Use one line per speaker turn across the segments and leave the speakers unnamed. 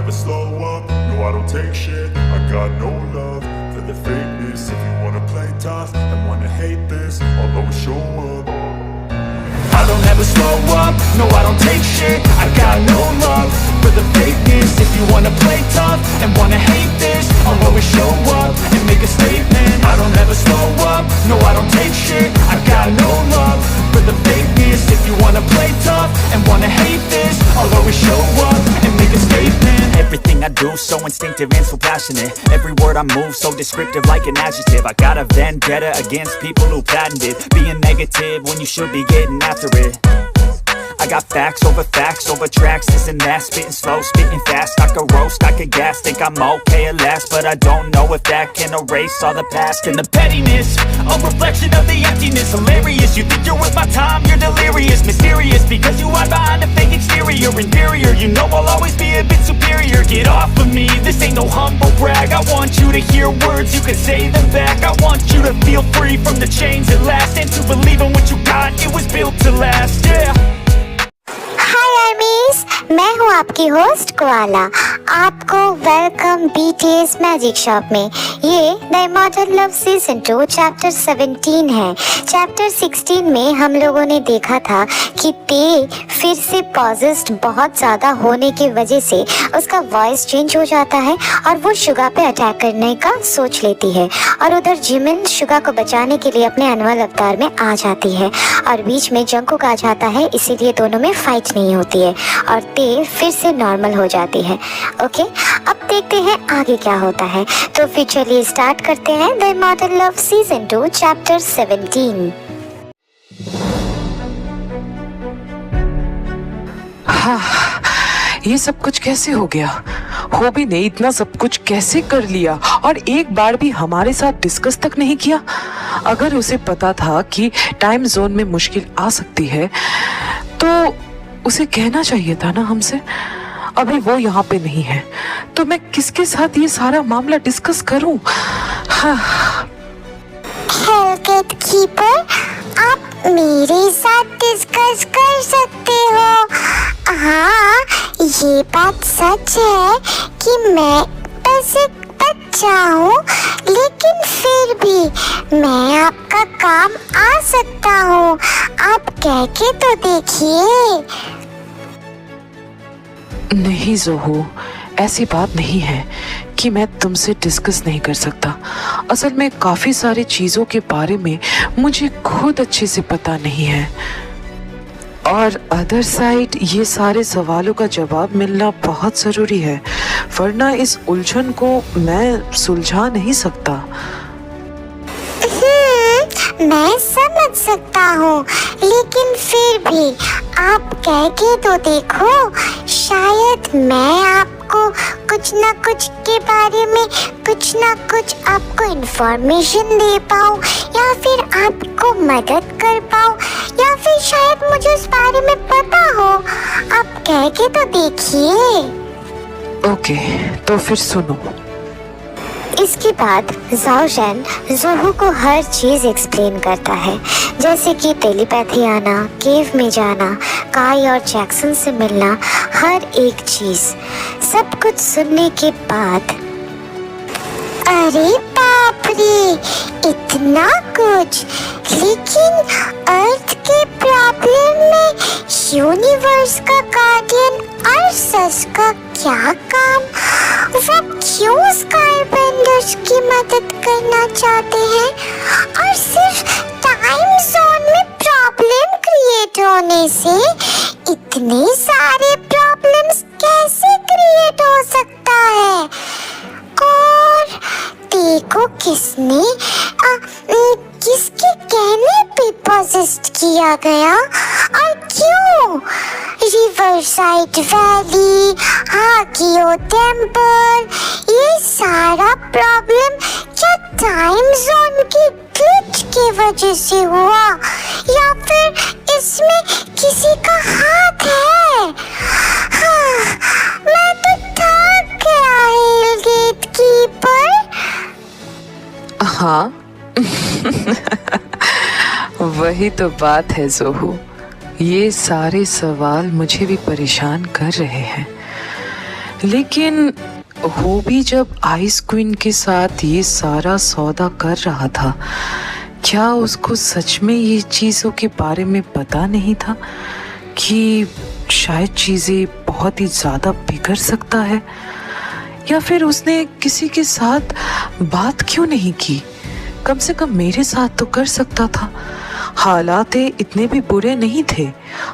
never slow up, no I don't take shit. I got no love for the fakeness. If you wanna play tough and wanna hate this, I'll always show up. I don't ever slow up, no I don't take shit. I got no love for the fakeness. If you wanna play tough and wanna hate this, I'll always show up and make a statement. I don't ever slow up, no I don't take shit. I got no love for the fakeness. If you wanna play tough and wanna hate this, I'll always show up and make a statement. Everything I do so instinctive and so passionate. Every word I move so descriptive like an adjective. I got a vendetta against people who patented being negative when you should be getting after it. I got facts over tracks, this and that. Spitting slow, spitting fast. I could roast, I could gas. Think I'm okay at last, but I don't know if that can erase all the past. And the pettiness, a reflection of the emptiness. Hilarious, you think you're worth my time, you're delirious. Mysterious, because you hide behind a fake exterior. Inferior, you know I'll always be a bit superior. Get off of me, this ain't no humble brag. I want you to hear words, you can say them back. I want you to feel free from the chains at last, and to believe in what you got, it was built to last, yeah.
हाय आर्मीज, मैं हूँ आपकी host koala. आपको welcome BTS magic shop में। ये the immortal love season 2 chapter 17 है। Chapter 16 में हम लोगों ने देखा था कि ते फिर से पॉजेस्ड बहुत ज़्यादा होने की वजह से उसका वॉइस चेंज हो जाता है और वो शुगा पे अटैक करने का सोच लेती है, और उधर जिमिन शुगा को बचाने के लिए अपने एनिमल अवतार में आ जाती है और बीच में जंकुक आ जाता है, इसीलिए दोनों में फाइट नहीं होती है और ते फिर से नॉर्मल हो जाती है। ओके, अब देखते हैं आगे क्या होता है। तो फिर चलिए स्टार्ट करते हैं the immortal love season 2 chapter 17।
हाँ, ये सब कुछ कैसे हो गया? होबी ने इतना सब कुछ कैसे कर लिया और एक बार भी हमारे साथ डिस्कस तक नहीं किया? अगर उसे पता था कि टाइम जोन में मुश्किल आ सकती है तो उसे कहना चाहिए था ना हमसे। अभी वो यहाँ पे नहीं है तो मैं किसके साथ ये सारा मामला डिस्कस करूं? हाँ।
हेलगेट कीपर, आप मेरे साथ डिस्कस कर सकते हो। हाँ, ये बात सच है कि मैं बस एक बच्चा हूँ, लेकिन फिर भी मैं आपका काम आ सकता हूँ। आप कह के तो देखिए।
नहीं जोहो, ऐसी बात नहीं है कि मैं तुमसे डिस्कस नहीं कर सकता। असल में काफ़ी सारी चीज़ों के बारे में मुझे खुद अच्छे से पता नहीं है, और अदर साइड ये सारे सवालों का जवाब मिलना बहुत ज़रूरी है, वरना इस उलझन को मैं सुलझा नहीं सकता।
मैं समझ सकता हूँ, लेकिन फिर भी आप कह के तो देखो, शायद मैं आपको कुछ ना कुछ के बारे में कुछ ना कुछ आपको इन्फॉर्मेशन दे पाऊँ, या फिर आपको मदद कर पाऊँ, या फिर शायद मुझे उस बारे में पता हो। आप कह के तो देखिए।
ओके, तो फिर सुनो।
इसके बाद जाओ जैन जोहू को हर चीज़ एक्सप्लेन करता है, जैसे कि टेलीपैथी आना, केव में जाना, काई और जैक्सन से मिलना, हर एक चीज़। सब कुछ सुनने के बाद अरे बाप रे, इतना कुछ! लेकिन अर्थ के प्रॉब्लम में यूनिवर्स का गार्डियन अर्सस का क्या काम? वो क्यों स्काईबेंडर्स की मदद करना चाहते हैं? और सिर्फ टाइम जोन में प्रॉब्लम क्रिएट होने से इतने सारे प्रॉब्लम्स कैसे क्रिएट हो सकता है? और देखो किसने किसके कहने पे पॉजेस्ट किया गया और क्यों? रिवरसाइड वैली, हाकियो टेम्पल, ये सारा प्रॉब्लम क्या टाइम जोन की ग्लिच की वजह से हुआ, या फिर इसमें किसी का हाथ है? हाँ, मैं तो थक गया हेलगेट कीपर।
हाँ वही तो बात है जोहू, ये सारे सवाल मुझे भी परेशान कर रहे हैं। लेकिन होबी जब आइस क्वीन के साथ ये सारा सौदा कर रहा था, क्या उसको सच में ये चीज़ों के बारे में पता नहीं था कि शायद चीज़ें बहुत ही ज़्यादा बिगड़ सकता है? या फिर उसने किसी के साथ बात क्यों नहीं की? कम से कम मेरे साथ तो कर सकता था। हालात इतने भी बुरे नहीं थे।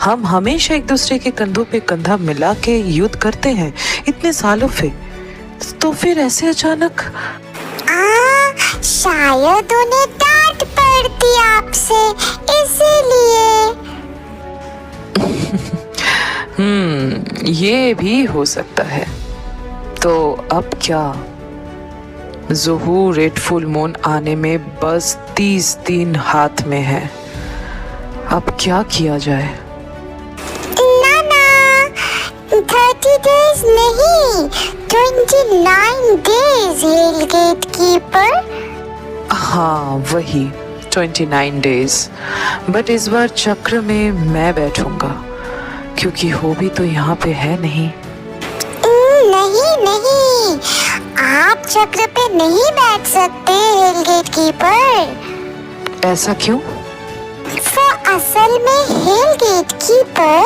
हम हमेशा एक दूसरे के कंधों पे कंधा मिला के युद्ध करते हैं इतने सालों से। तो फिर ऐसे अचानक
शायद उन्हें डांट पड़ती आपसे, इसीलिए।
ये भी हो सकता है। तो अब क्या? ज़ोहू रेड फुल मून आने में बस 30 दिन हाथ में है। अब क्या किया जाए?
ना 30 डेज नहीं, 29 डेज हेल गेट कीपर।
हाँ वही 29 डेज। बट इस बार चक्र में मैं बैठूंगा क्योंकि होबी तो यहाँ पे है नहीं।
नहीं, आप चक्र पे नहीं बैठ सकते हेल गेट कीपर।
ऐसा क्यों?
वो असल में हेल गेट कीपर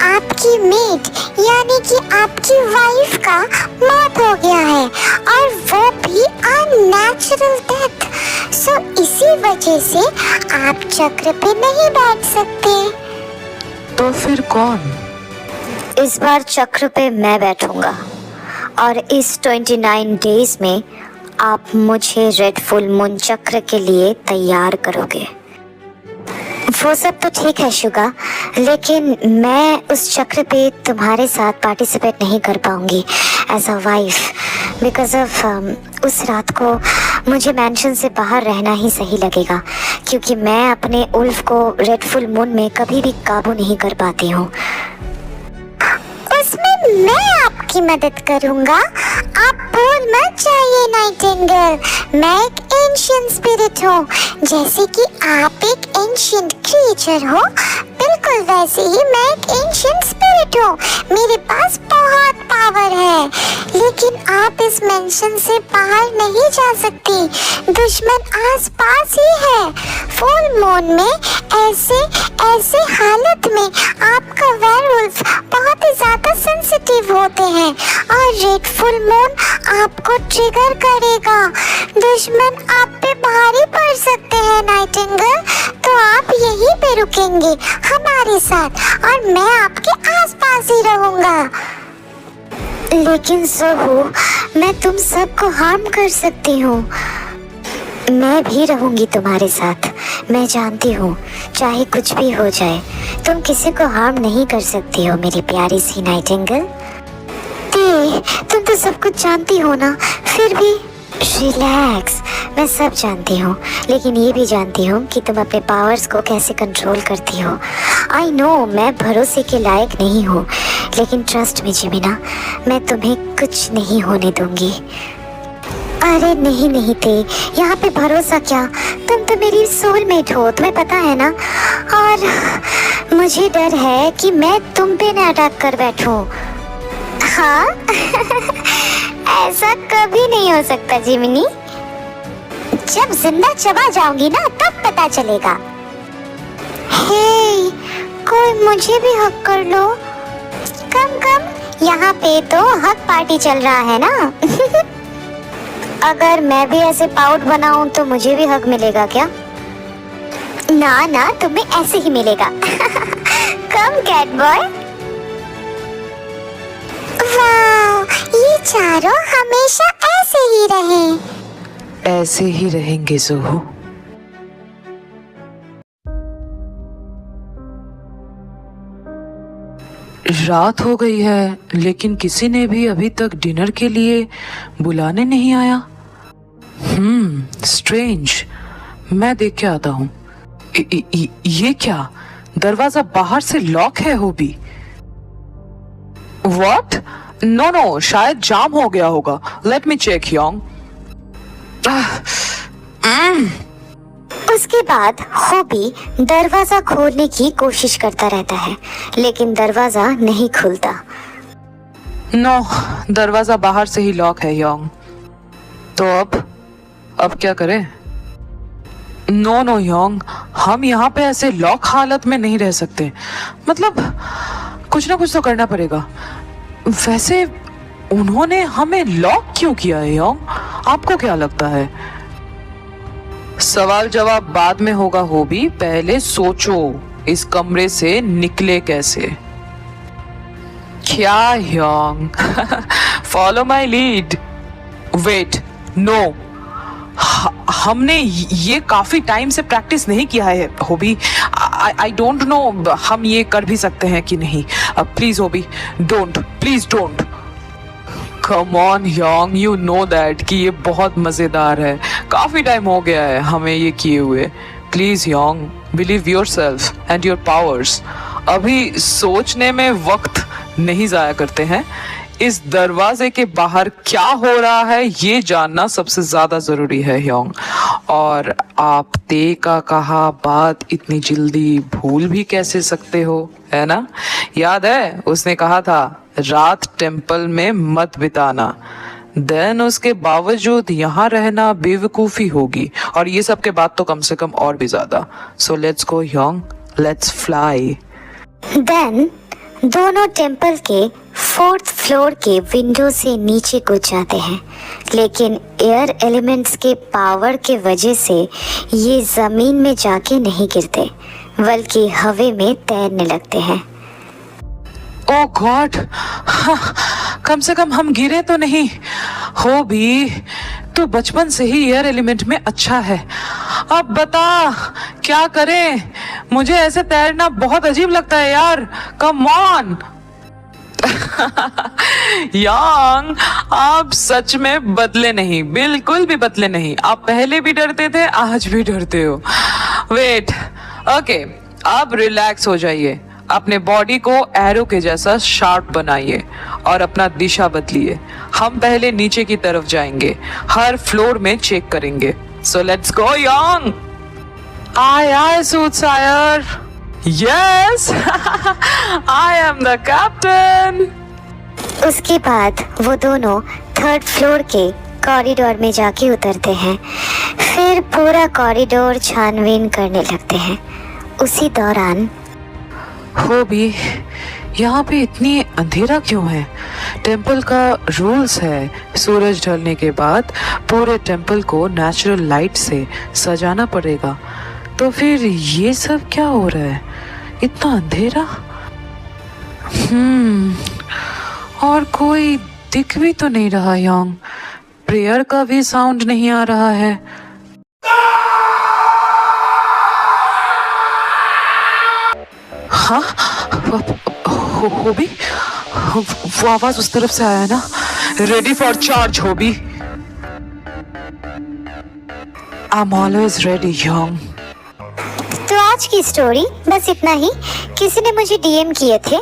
आपकी मेट यानी कि आपकी वाइफ का मौत हो गया है, और वो भी अननेचुरल डेथ। सो इसी वजह से आप चक्र पे नहीं बैठ सकते।
तो फिर कौन?
इस बार चक्र पे मैं बैठूंगा, और इस 29 डेज में आप मुझे रेड फुल मून चक्र के लिए तैयार करोगे। वो सब तो ठीक है शुगा, लेकिन मैं उस चक्र पे तुम्हारे साथ पार्टिसिपेट नहीं कर पाऊंगी as a wife, because of उस रात को मुझे मैंशन से बाहर रहना ही सही लगेगा, क्योंकि मैं अपने उल्फ को रेड फुल मून में कभी भी काबू नहीं कर पाती हूँ। उसमें मैं आपकी मदद करूंगा, आप भूल मत जाइए नाइटिंगेल। मैं एक एंशिएंट स्पिरिट हूँ, जैसे कि आप एक एंशिएंट क्रिएचर हो, बिल्कुल वैसे ही मैं एक एंशिएंट स्पिरिट हूँ। मेरे पास बहुत पावर है, लेकिन आप इस मेंशन से बाहर नहीं जा सकती। दुश्मन आसपास ही है। फुल मून में ऐसे हालत में आपका वेयरवुल्फ बहुत ही ज्यादा सेंसिटिव होते हैं, और रेड फुल मून आपको ट्रिगर करेगा। दुश्मन आप पे भारी पड़ सकते हैं नाइटिंगेल, तो आप यहीं पे रुकेंगे हमारे साथ, और मैं आपके आसपास ही रहूंगा। लेकिन ज़ोहू, मैं तुम सबको हार्म कर सकती हूँ। मैं भी रहूंगी तुम्हारे साथ। मैं जानती हूँ चाहे कुछ भी हो जाए, तुम किसी को हार्म नहीं कर सकती हो मेरी प्यारी सी नाइटिंगेल। तुम तो सब कुछ जानती हो ना, फिर भी रिलैक्स। मैं सब जानती हूँ, लेकिन ये भी जानती हूँ कि तुम अपने पावर्स को कैसे कंट्रोल करती हो। आई नो मैं भरोसे के लायक नहीं हूँ, लेकिन ट्रस्ट मी जिमिना, मैं तुम्हें कुछ नहीं होने दूंगी। अरे नहीं थे, यहाँ पे भरोसा क्या, तुम तो मेरी सोलमेट हो, तुम्हें पता है ना। और मुझे डर है कि मैं तुम पे न अटैक कर बैठूं। हाँ ऐसा कभी नहीं हो सकता जिमिनी। जब जिंदा चबा जाऊंगी ना, तब पता चलेगा। हे, कोई मुझे भी हक कर लो। कम यहाँ पे तो हक पार्टी चल रहा है ना। अगर मैं भी ऐसे पाउट बनाऊं तो मुझे भी हक मिलेगा क्या? ना तुम्हें ऐसे ही मिलेगा। कम कैट बॉय। वाह, ये चारों हमेशा ऐसे ही रहे।
ऐसे ही रहेंगे ज़ोहू। रात हो गई है, लेकिन किसी ने भी अभी तक डिनर के लिए बुलाने नहीं आया। स्ट्रेंज। मैं देख के आता हूँ। ये क्या? दरवाजा बाहर से लॉक है होबी। What? नो, शायद जाम हो गया होगा। Let me check Yong.
उसके बाद होबी दरवाजा खोलने की कोशिश करता रहता है, लेकिन दरवाजा नहीं खुलता।
नो, दरवाजा बाहर से ही लॉक है योंग। तो अब क्या करें? नो योंग, हम यहाँ पे ऐसे लॉक हालत में नहीं रह सकते। मतलब कुछ ना कुछ तो करना पड़ेगा। वैसे उन्होंने हमें लॉक क्यों किया है योंग? आपको क्या लगता है? सवाल जवाब बाद में होगा होबी, पहले सोचो इस कमरे से निकले कैसे। क्या Yong? Follow my lead. Wait, no, हमने ये काफी टाइम से प्रैक्टिस नहीं किया है होबी। आई डोंट नो हम ये कर भी सकते हैं कि नहीं। Please hobby, don't, please don't. Come on Yong, you know that कि ये बहुत मजेदार है। काफी टाइम हो गया है हमें ये किए हुए। Please Yong, believe yourself and your powers. अभी सोचने में वक्त नहीं जाया करते हैं। इस दरवाजे के बाहर क्या हो रहा है ये जानना सबसे ज्यादा जरूरी है योंग। और आप ते का कहा बात इतनी जल्दी भूल भी कैसे सकते हो, है ना? याद है उसने कहा था रात टेम्पल में मत बिताना। देन उसके बावजूद यहाँ रहना बेवकूफी होगी, और ये सब के बाद तो कम से कम और भी ज्यादा। So let's go Yong, let's fly.
Then दोनों टेम्पल के 4th फ्लोर के विंडो से नीचे कूद जाते हैं, लेकिन एयर एलिमेंट्स के पावर के वजह से ये ज़मीन में जाके नहीं गिरते, बल्कि हवा में तैरने लगते हैं।
ओह गॉड, कम से कम हम गिरे तो नहीं। हो भी तो बचपन से ही एयर एलिमेंट में अच्छा है। अब बता क्या करें? मुझे ऐसे तैरना बहुत अजीब लगता है यार। Come on. योंग, आप सच में बदले नहीं, बिल्कुल भी बदले नहीं। आप पहले भी डरते थे, आज भी डरते हो। वेट, ओके, अब रिलैक्स हो जाइए। अपने बॉडी को एरो के जैसा शार्प बनाइए और अपना दिशा बदलिए। हम पहले नीचे की तरफ जाएंगे, हर फ्लोर में चेक करेंगे। सो लेट्स गो योंग। आय आय सूटसायर। Yes, I am the captain.
उसके बाद वो दोनों 3rd फ्लोर के कॉरिडोर में जाके उतरते हैं। फिर पूरा कॉरिडोर छानबीन करने लगते हैं। उसी दौरान
हो भी यहाँ पे इतनी अंधेरा क्यों है? टेम्पल का रूल्स है सूरज ढलने के बाद पूरे टेम्पल को नेचुरल लाइट से सजाना पड़ेगा। तो फिर ये सब क्या हो रहा है? इतना अंधेरा। और कोई दिख भी तो नहीं रहा योंग। प्रेयर का भी साउंड नहीं आ रहा है। हाँ, होबी, वो आवाज उस तरफ से आया है ना? Ready for charge hobby. I am always ready Yong.
तो आज की स्टोरी बस इतना ही। किसी ने मुझे डीएम किए थे,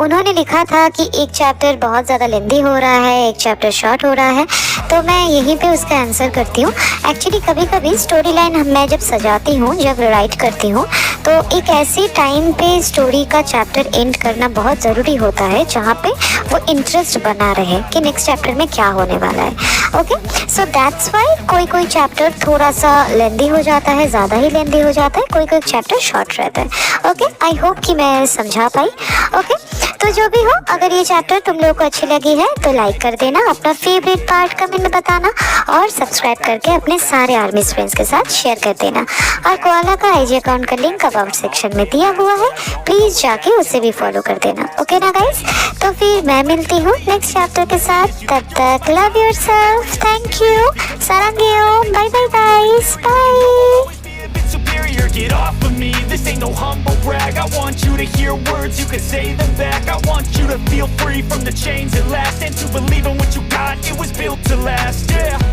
उन्होंने लिखा था कि एक चैप्टर बहुत ज़्यादा लेंदी हो रहा है, एक चैप्टर शॉर्ट हो रहा है, तो मैं यहीं पे उसका आंसर करती हूँ। एक्चुअली कभी कभी स्टोरी लाइन मैं जब सजाती हूँ, जब राइट करती हूँ, तो एक ऐसे टाइम पे स्टोरी का चैप्टर एंड करना बहुत ज़रूरी होता है जहाँ पे वो इंटरेस्ट बना रहे कि नेक्स्ट चैप्टर में क्या होने वाला है। ओके, सो दैट्स वाई कोई चैप्टर थोड़ा सा लेंदी हो जाता है, ज़्यादा ही लेंदी हो जाता है, कोई चैप्टर शॉर्ट रहता है। ओके, आई होप कि मैं समझा पाई। ओके, तो जो भी हो, अगर ये चैप्टर तुम लोगों को अच्छी लगी है तो लाइक कर देना, अपना फेवरेट पार्ट कमेंट में बताना, और सब्सक्राइब करके अपने सारे आर्मी फ्रेंड्स के साथ शेयर कर देना। और कोआला का आईजी अकाउंट का लिंक अबाउट सेक्शन में दिया हुआ है, प्लीज जाके उसे भी फॉलो कर देना। ओके ना गाइस, तो फिर मैं मिलती हूँ नेक्स्ट चैप्टर के साथ। तब तक लव योरसेल्फ, थैंक यू, सारंगेओ, bye bye guys, bye.
Superior, get off of me, this ain't no humble brag. I want you to hear words, you can say them back. I want you to feel free from the chains that last, and to believe in what you got, it was built to last, yeah.